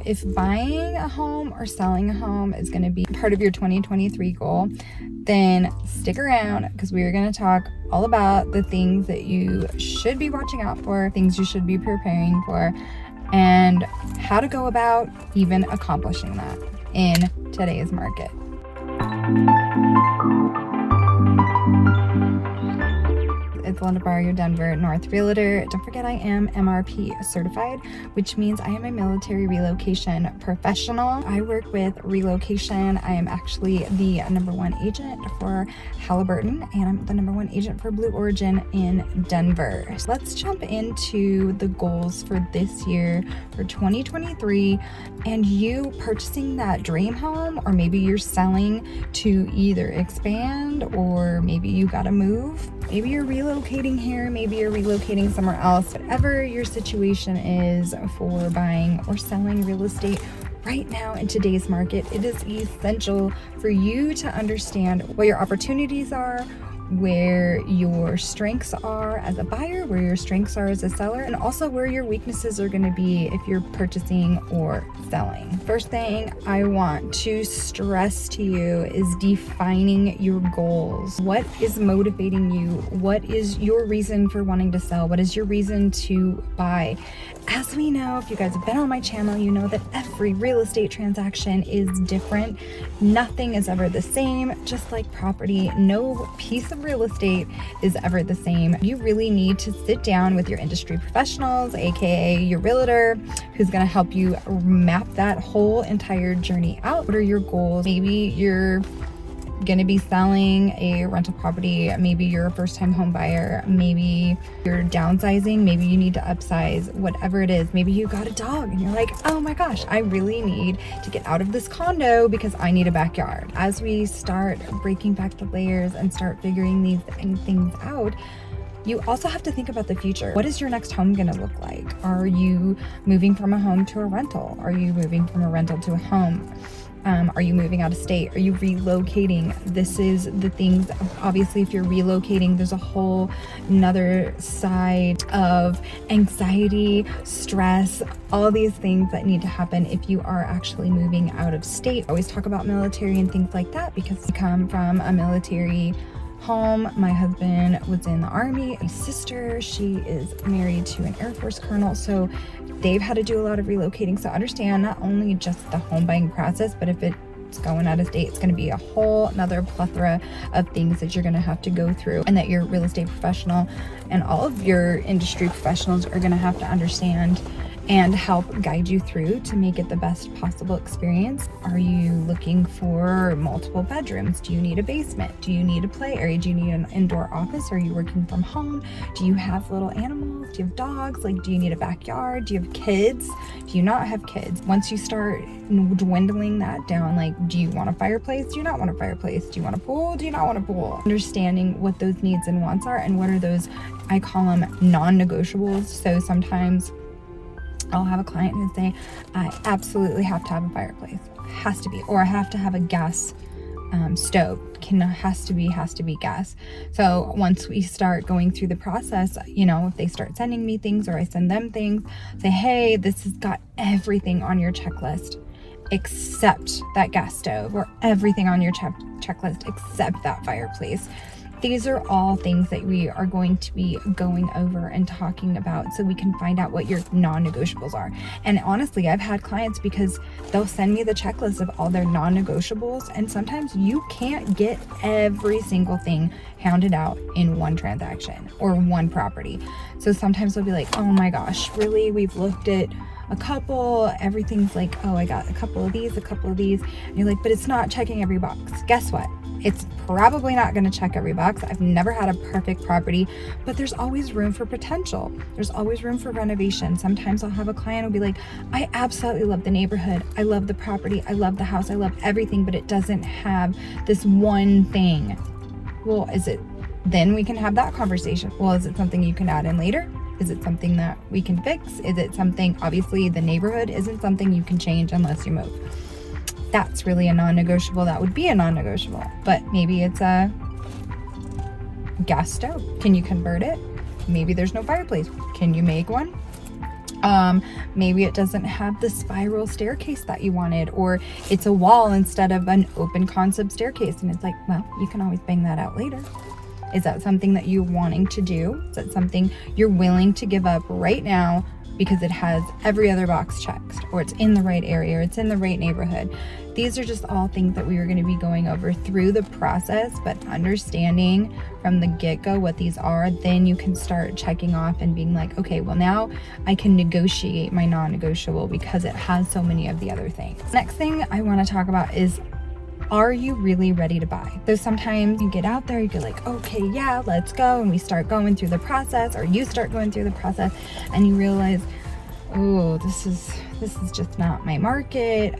If buying a home or selling a home is going to be part of your 2023 goal, then stick around because we are going to talk all about the things that you should be watching out for, things you should be preparing for, and how to go about even accomplishing that in today's market. It's Linda Barr, your Denver North Realtor. Don't forget I am MRP certified, which means I am a military relocation professional. I work with relocation. I am actually the #1 agent for Halliburton, and I'm the #1 agent for Blue Origin in Denver. So let's jump into the goals for this year, for 2023, and you purchasing that dream home, or maybe you're selling to either expand, or maybe you gotta move. Maybe you're relocating here, maybe you're relocating somewhere else. Whatever your situation is for buying or selling real estate right now in today's market, it is essential for you to understand what your opportunities are, where your strengths are as a buyer, where your strengths are as a seller, and also where your weaknesses are going to be if you're purchasing or selling. First thing I want to stress to you is defining your goals. What is motivating you? What is your reason for wanting to sell? What is your reason to buy? As we know, if you guys have been on my channel, you know that every real estate transaction is different. Nothing is ever the same, just like property. No piece of real estate is ever the same. You really need to sit down with your industry professionals, aka your realtor, who's going to help you map that whole entire journey out. What are your goals? Maybe you're going to be selling a rental property, maybe you're a first-time home buyer, maybe you're downsizing, maybe you need to upsize, whatever it is. Maybe you got a dog and you're like, oh my gosh, I really need to get out of this condo because I need a backyard. As we start breaking back the layers and start figuring these things out, you also have to think about the future. What is your next home going to look like? Are you moving from a home to a rental? Are you moving from a rental to a home? Are you moving out of state? Are you relocating? This is the things. Obviously, if you're relocating, there's a whole another side of anxiety, stress, all these things that need to happen if you are actually moving out of state. I always talk about military and things like that because I come from a military home. My husband was in the Army. My sister, she is married to an Air Force colonel, so they've had to do a lot of relocating. So understand not only just the home buying process, but if it's going out of state, it's going to be a whole another plethora of things that you're going to have to go through, and that your real estate professional and all of your industry professionals are going to have to understand and help guide you through to make it the best possible experience. Are you looking for multiple bedrooms? Do you need a basement? Do you need a play area? Do you need an indoor office? Are you working from home? Do you have little animals? Do you have dogs? Like, do you need a backyard? Do you have kids? Do you not have kids? Once you start dwindling that down, like, do you want a fireplace? Do you not want a fireplace? Do you want a pool? Do you not want a pool? Understanding what those needs and wants are, and what are those, I call them non-negotiables. So sometimes I'll have a client who say, I absolutely have to have a fireplace, has to be, or I have to have a gas stove, has to be gas. So once we start going through the process, if they start sending me things or I send them things, say, hey, this has got everything on your checklist except that gas stove, or everything on your checklist except that fireplace. These are all things that we are going to be going over and talking about so we can find out what your non-negotiables are. And honestly, I've had clients, because they'll send me the checklist of all their non-negotiables, and sometimes you can't get every single thing hounded out in one transaction or one property. So sometimes they'll be like, oh my gosh, really? We've looked at a couple, everything's like, oh, I got a couple of these. And you're like, but it's not checking every box. Guess what? It's probably not going to check every box. I've never had a perfect property, but there's always room for potential. There's always room for renovation. Sometimes I'll have a client who'll be like, I absolutely love the neighborhood. I love the property. I love the house. I love everything, but it doesn't have this one thing. Well, then we can have that conversation. Well, is it something you can add in later? Is it something that we can fix? Is it something, obviously the neighborhood isn't something you can change unless you move. That's really a non-negotiable. That would be a non-negotiable. But maybe it's a gas stove. Can you convert it? Maybe there's no fireplace. Can you make one? Maybe it doesn't have the spiral staircase that you wanted, or it's a wall instead of an open concept staircase. And it's like, well, you can always bang that out later. Is that something that you're wanting to do? Is that something you're willing to give up right now because it has every other box checked, or it's in the right area, or it's in the right neighborhood? These are just all things that we are going to be going over through the process, but understanding from the get-go what these are, then you can start checking off and being like, okay, well, now I can negotiate my non-negotiable because it has so many of the other things. Next thing I want to talk about is, are you really ready to buy? So sometimes you get out there, you're like, okay, yeah, let's go. And we start going through the process, or you start going through the process, and you realize, oh, this is just not my market.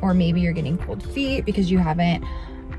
Or maybe you're getting cold feet because you haven't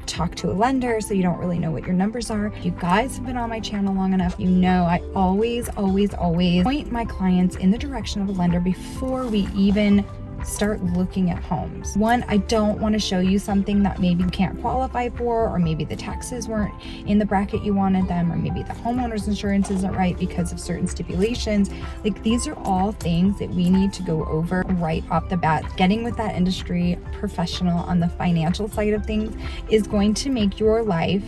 talked to a lender, so you don't really know what your numbers are. If you guys have been on my channel long enough, you know I always point my clients in the direction of a lender before we even start looking at homes. One, I don't want to show you something that maybe you can't qualify for, or maybe the taxes weren't in the bracket you wanted them, or maybe the homeowner's insurance isn't right because of certain stipulations. Like, these are all things that we need to go over right off the bat. Getting with that industry professional on the financial side of things is going to make your life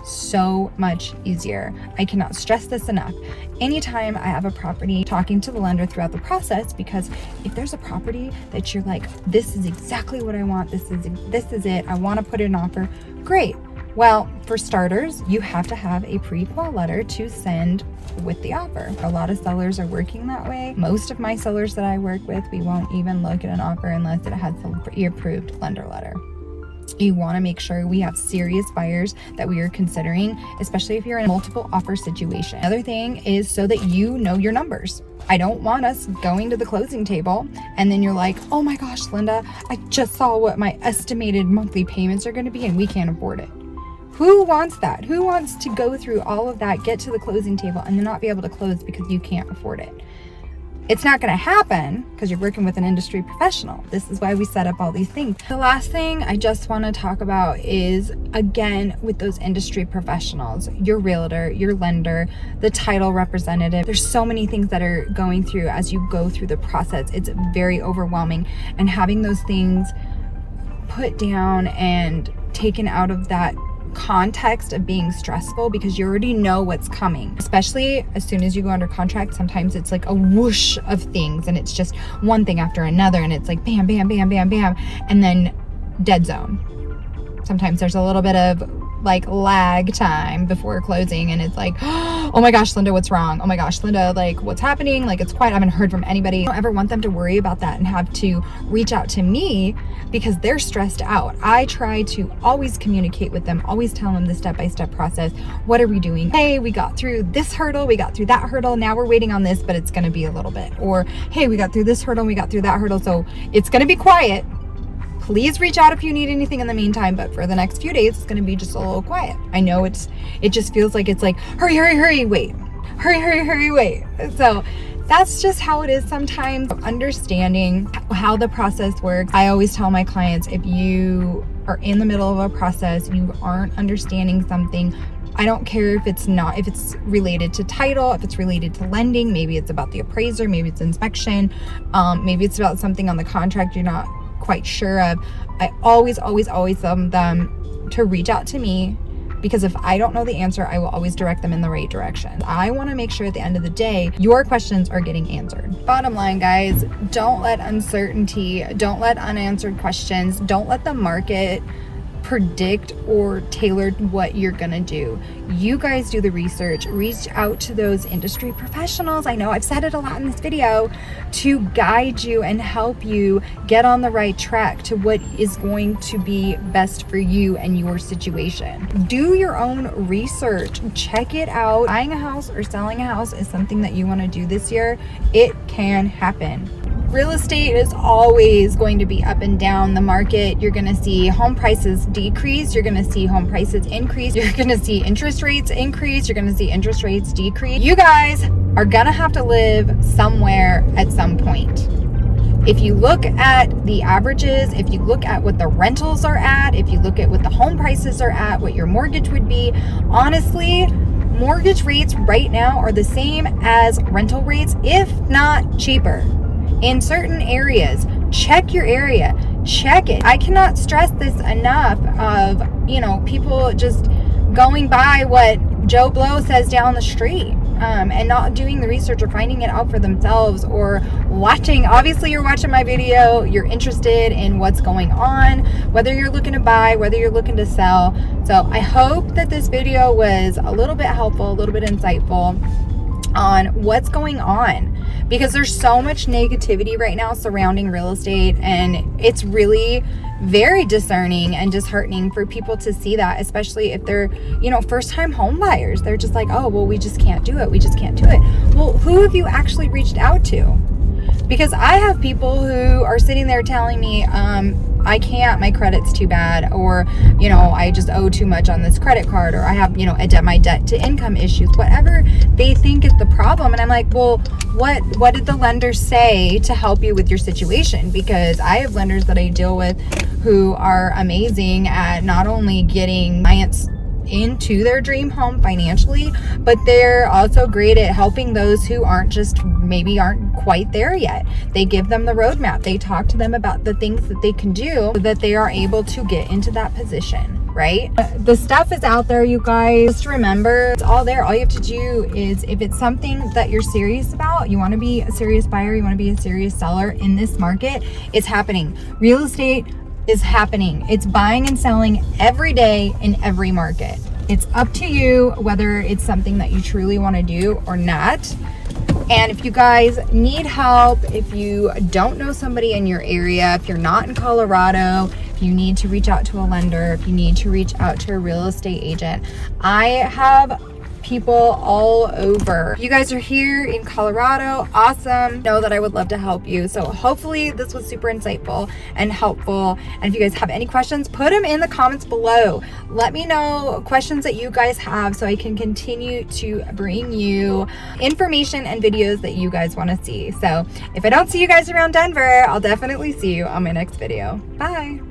so much easier. I cannot stress this enough. Anytime I have a property, talking to the lender throughout the process, because if there's a property that you're like, this is exactly what I want, this is it, I want to put in an offer, great. Well, for starters, you have to have a pre-qual letter to send with the offer. A lot of sellers are working that way. Most of my sellers that I work with, we won't even look at an offer unless it has the pre-approved lender letter. You want to make sure we have serious buyers that we are considering, especially if you're in a multiple offer situation. Another thing is so that you know your numbers. I don't want us going to the closing table and then you're like, oh my gosh, Linda, I just saw what my estimated monthly payments are going to be and we can't afford it. Who wants that? Who wants to go through all of that, get to the closing table, and then not be able to close because you can't afford it? It's not going to happen because you're working with an industry professional. This is why we set up all these things. The last thing I just want to talk about is, again, with those industry professionals, your realtor, your lender, the title representative. There's so many things that are going through as you go through the process. It's very overwhelming, and having those things put down and taken out of that context of being stressful, because you already know what's coming. Especially as soon as you go under contract, sometimes it's like a whoosh of things and it's just one thing after another, and it's like bam, bam, bam, bam, bam, and then dead zone. Sometimes there's a little bit of like lag time before closing, and it's like, oh my gosh, Linda, what's wrong? Oh my gosh, Linda, like what's happening? Like it's quiet. I haven't heard from anybody. I don't ever want them to worry about that and have to reach out to me because they're stressed out. I try to always communicate with them, always tell them the step-by-step process. What are we doing? Hey, we got through this hurdle, we got through that hurdle, now we're waiting on this, but it's going to be a little bit. Or hey, we got through this hurdle, we got through that hurdle, so it's going to be quiet. Please reach out if you need anything in the meantime, but for the next few days, it's going to be just a little quiet. I know it just feels like it's like, hurry, hurry, hurry, wait. Hurry, hurry, hurry, wait. So that's just how it is sometimes. Understanding how the process works. I always tell my clients, if you are in the middle of a process, you aren't understanding something, I don't care if it's related to title, if it's related to lending, maybe it's about the appraiser, maybe it's inspection, maybe it's about something on the contract you're not quite sure of. I always tell them to reach out to me, because if I don't know the answer, I will always direct them in the right direction. I want to make sure at the end of the day, your questions are getting answered. Bottom line, guys, don't let uncertainty, don't let unanswered questions, don't let the market predict or tailor what you're gonna do. You guys do the research, reach out to those industry professionals. I know I've said it a lot in this video, to guide you and help you get on the right track to what is going to be best for you and your situation. Do your own research, check it out. Buying a house or selling a house is something that you want to do this year. It can happen. Real estate is always going to be up and down the market. You're going to see home prices decrease. You're going to see home prices increase. You're going to see interest rates increase. You're going to see interest rates decrease. You guys are going to have to live somewhere at some point. If you look at the averages, if you look at what the rentals are at, if you look at what the home prices are at, what your mortgage would be, honestly, Mortgage rates right now are the same as rental rates, if not cheaper. In certain areas, check your area, check it. I cannot stress this enough of, people just going by what Joe Blow says down the street, and not doing the research or finding it out for themselves, or watching. Obviously, you're watching my video, you're interested in what's going on, whether you're looking to buy, whether you're looking to sell. So I hope that this video was a little bit helpful, a little bit insightful on what's going on, because there's so much negativity right now surrounding real estate, and it's really very discerning and disheartening for people to see that, especially if they're, first-time home buyers. They're just like, oh, well, we just can't do it. We just can't do it. Well, who have you actually reached out to? Because I have people who are sitting there telling me, I can't, my credit's too bad, or, I just owe too much on this credit card, or I have, my debt to income issues, whatever they think is the problem. And I'm like, well, what did the lender say to help you with your situation? Because I have lenders that I deal with who are amazing at not only getting clients into their dream home financially, but they're also great at helping those who aren't quite there yet. They give them the roadmap. They talk to them about the things that they can do so that they are able to get into that position, right? The stuff is out there, you guys. Just remember, it's all there. All you have to do is, if it's something that you're serious about, you want to be a serious buyer, you want to be a serious seller in this market, it's happening. Real estate is happening. It's buying and selling every day in every market. It's up to you whether it's something that you truly want to do or not. And if you guys need help, if you don't know somebody in your area, if you're not in Colorado, if you need to reach out to a lender, if you need to reach out to a real estate agent, I have people all over. If you guys are here in Colorado, awesome. Know that I would love to help you. So hopefully this was super insightful and helpful. And if you guys have any questions, put them in the comments below. Let me know questions that you guys have so I can continue to bring you information and videos that you guys want to see. So if I don't see you guys around Denver, I'll definitely see you on my next video. Bye.